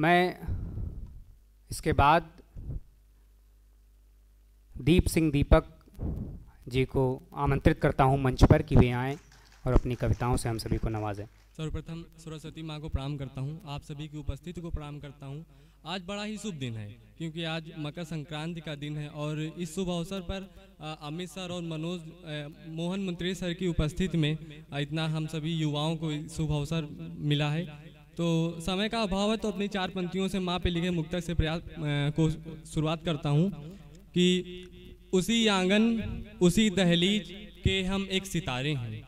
मैं इसके बाद दीप सिंह दीपक जी को आमंत्रित करता हूं मंच पर कि वे आएँ और अपनी कविताओं से हम सभी को नवाजें। सर्वप्रथम सरस्वती माँ को प्रणाम करता हूँ, आप सभी की उपस्थिति को प्रणाम करता हूँ। आज बड़ा ही शुभ दिन है क्योंकि आज मकर संक्रांति का दिन है और इस शुभ अवसर पर अमित सर और मोहन मंत्री सर की उपस्थिति में इतना हम सभी युवाओं को शुभ अवसर मिला है। तो समय का अभाव है तो अपनी 4 पंक्तियों से माँ पे लिखे मुक्तक से प्रयास को शुरुआत करता हूँ कि उसी आंगन उसी दहलीज के हम एक सितारे हैं,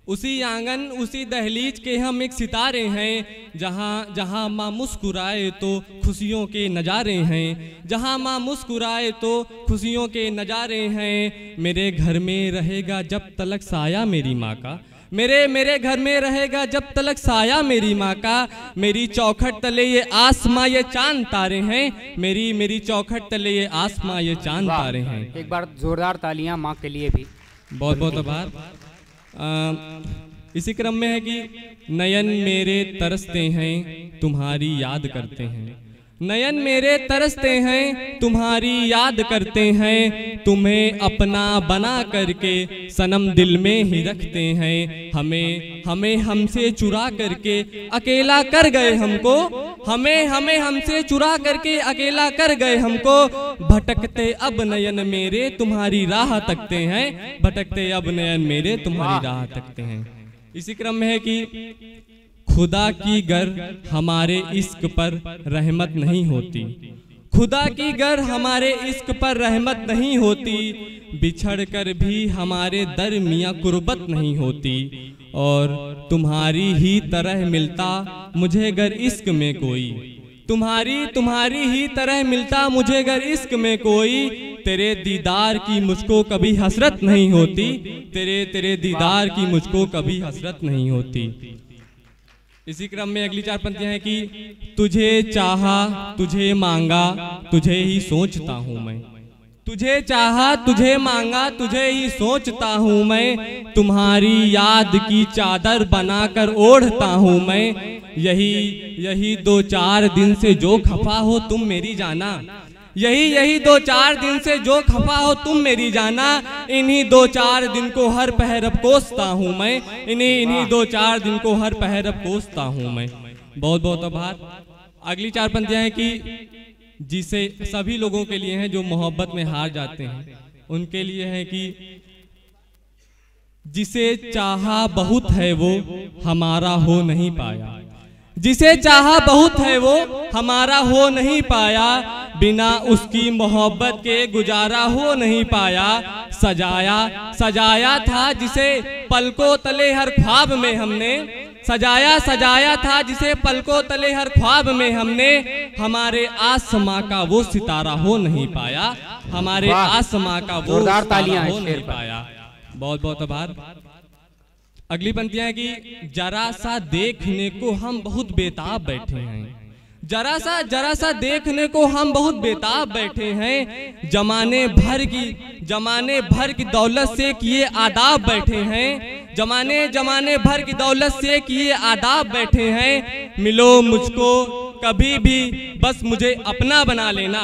उसी आंगन उसी दहलीज के हम एक सितारे हैं, जहाँ जहाँ माँ मुस्कुराए तो खुशियों के नज़ारे हैं, जहाँ माँ मुस्कुराए तो खुशियों के नज़ारे हैं। मेरे घर में रहेगा जब तलक साया मेरी माँ का, मेरे घर में रहेगा जब तलक साया मेरी माँ का। मेरी चौखट तले ये आसमां ये चांद तारे हैं, मेरी चौखट तले ये आसमां ये चांद तारे हैं। एक बार जोरदार तालियां माँ के लिए भी। बहुत बहुत आभार। इसी क्रम में है कि नयन मेरे तरसते हैं तुम्हारी याद करते हैं, नयन मेरे तरसते हैं तुम्हारी याद करते हैं। तुम्हें अपना बना करके सनम दिल में ही रखते हैं, हमें हमसे चुरा करके अकेला कर गए हमको, हमें हमसे चुरा करके अकेला कर गए हमको। भटकते अब नयन मेरे तुम्हारी राह तकते हैं, भटकते अब नयन मेरे तुम्हारी राह तकते हैं। इसी क्रम में है कि खुदा की गर हमारे इश्क पर रहमत नहीं होती, खुदा की गर हमारे इश्क पर रहमत नहीं होती। बिछड़ कर भी हमारे दरमियाँ कुर्बत नहीं होती, और तुम्हारी ही तरह मिलता मुझे गर इश्क में कोई, तुम्हारी ही तरह मिलता मुझे गर इश्क में कोई। तेरे दीदार की मुझको कभी हसरत नहीं होती, तेरे दीदार की मुझको कभी हसरत नहीं होती। इसी क्रम में अगली 4 पंक्तियां हैं कि तुझे चाहा तुझे मांगा तुझे ही सोचता हूँ मैं, तुझे चाहा तुझे मांगा तुझे ही सोचता हूँ मैं। तुम्हारी याद की चादर बनाकर ओढ़ता हूँ मैं, यही 2-4 दिन से जो खफा हो तुम मेरी जाना, यही 2-4 दिन से जो खफा हो तुम मेरी जाना। इन्हीं 2-4 दिन को हर पहर अब कोसता हूँ मैं, इन्हीं 2-4 दिन को हर पहर अब कोसता हूँ मैं। बहुत बहुत आभार। अगली 4 पंक्तियां हैं कि जिसे सभी लोगों के लिए हैं जो मोहब्बत में हार जाते हैं, उनके लिए है कि जिसे चाहा बहुत है वो हमारा हो नहीं पाया, जिसे चाहा बहुत है वो हमारा हो नहीं पाया। बिना उसकी मोहब्बत के गुजारा हो नहीं पाया। सजाया था जिसे पलकों तले हर ख्वाब में हमने, सजाया था जिसे पलकों तले हर ख्वाब में हमने। हमारे आसमां का वो सितारा हो नहीं पाया, हमारे आसमां का वो सितारा हो नहीं पाया। बहुत बहुत आभार। अगली पंक्तियां हैं कि जरा सा देखने को हम बहुत बेताब बैठे हैं, जरा सा देखने को हम बहुत बेताब बैठे हैं। जमाने भर की दौलत से किए आदाब बैठे हैं, जमाने भर की दौलत से किए आदाब बैठे हैं। मिलो मुझको कभी भी बस मुझे अपना बना लेना,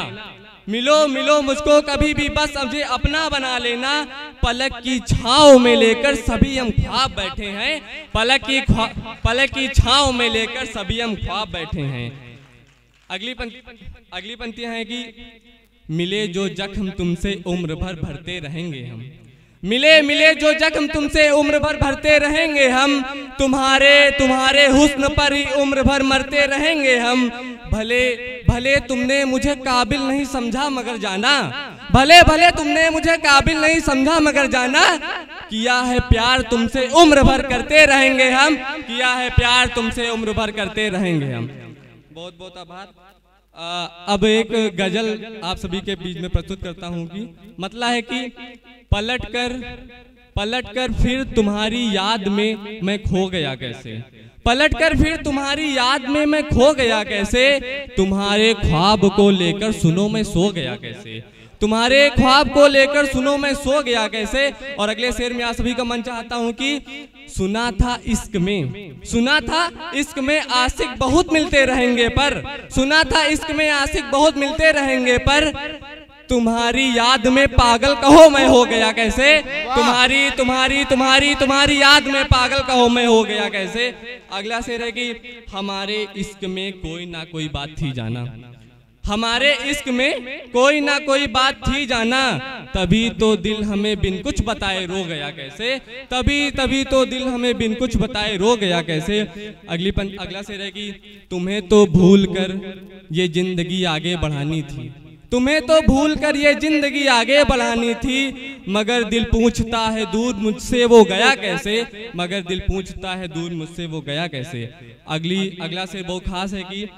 मिलो मुझको कभी भी बस मुझे अपना बना लेना। पलक की छाँव में लेकर सभी हम ख्वाब बैठे हैं, पलक की छाँव में लेकर सभी हम ख्वाब बैठे हैं। अगली पंक्तियां हैं कि मिले जो जख्म तुमसे उम्र भर भरते रहेंगे हम, मिले जो जख्म तुमसे उम्र भर भरते रहेंगे हम। तुम्हारे हुस्न पर ही उम्र भर मरते रहेंगे हम। भले तुमने मुझे काबिल नहीं समझा मगर जाना, भले तुमने मुझे काबिल नहीं समझा मगर जाना। किया है प्यार तुमसे उम्र भर करते रहेंगे हम, किया है प्यार तुमसे उम्र भर करते रहेंगे हम। बहुत बहुत आभार। अब एक गजल आप सभी के बीच में प्रस्तुत करता हूँ कि मतलब है कि पलट कर फिर तुम्हारी याद में मैं खो गया कैसे, पलट कर फिर तुम्हारी याद में मैं खो गया कैसे। तुम्हारे ख्वाब को लेकर सुनो मैं सो गया कैसे, तुम्हारे ख्वाब को लेकर सुनो मैं सो गया कैसे। और अगले शेर में आप सभी का मन चाहता हूँ कि सुना था इश्क में, सुना था इश्क में आशिक बहुत मिलते रहेंगे पर, सुना था इश्क में आशिक बहुत मिलते रहेंगे पर, तुम्हारी याद में पागल कहो मैं हो गया कैसे, तुम्हारी तुम्हारी तुम्हारी तुम्हारी याद में पागल कहो मैं हो गया कैसे। अगला शेर है कि हमारे इश्क में कोई ना कोई बात थी जाना, हमारे इश्क में कोई ना कोई बात थी जाना, तभी तो दिल हमें बिन कुछ बताए रो गया कैसे, तभी तो दिल हमें बिन कुछ बताए रो गया कैसे। अगला शेर है कि तुम्हें तो भूल कर ये जिंदगी आगे बढ़ानी थी, तुम्हें तो भूल कर ये जिंदगी आगे बढ़ानी थी, मगर दिल पूछता है दूर मुझसे वो गया कैसे, मगर दिल पूछता है दूर मुझसे वो गया कैसे। अगला शेर बहुत खास है कि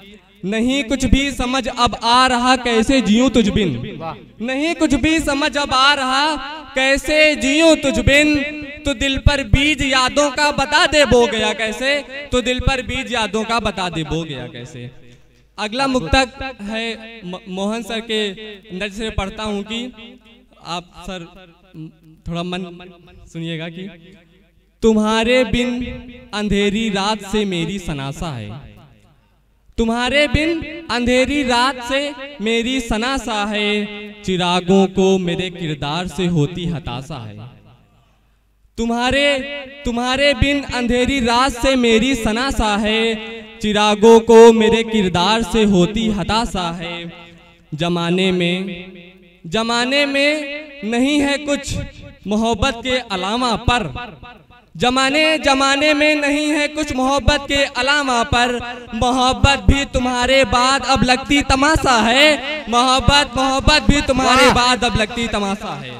नहीं कुछ भी समझ अब आ रहा कैसे जीऊं तुझ बिन, नहीं कुछ भी समझ अब आ रहा कैसे जीऊं तुझ बिन, तो दिल पर बीज यादों का बता दे बो गया कैसे, तो दिल पर बीज यादों का बता दे बो गया कैसे। अगला मुक्तक है मोहन सर के अंदर से पढ़ता हूं कि आप सर थोड़ा मन सुनिएगा कि तुम्हारे बिन अंधेरी रात से मेरी सनासा है, तुम्हारे बिन अंधेरी रात से मेरी सनासा है, चिरागों को मेरे किरदार से होती हताशा है, तुम्हारे बिन अंधेरी रात से मेरी सनासा है, चिरागों को मेरे किरदार से होती हताशा है। जमाने में नहीं है कुछ मोहब्बत के अलावा पर, जमाने में नहीं है कुछ मोहब्बत के अलावा पर, मोहब्बत भी तुम्हारे बाद अब लगती तमाशा है, मोहब्बत भी तुम्हारे बाद अब लगती तमाशा है।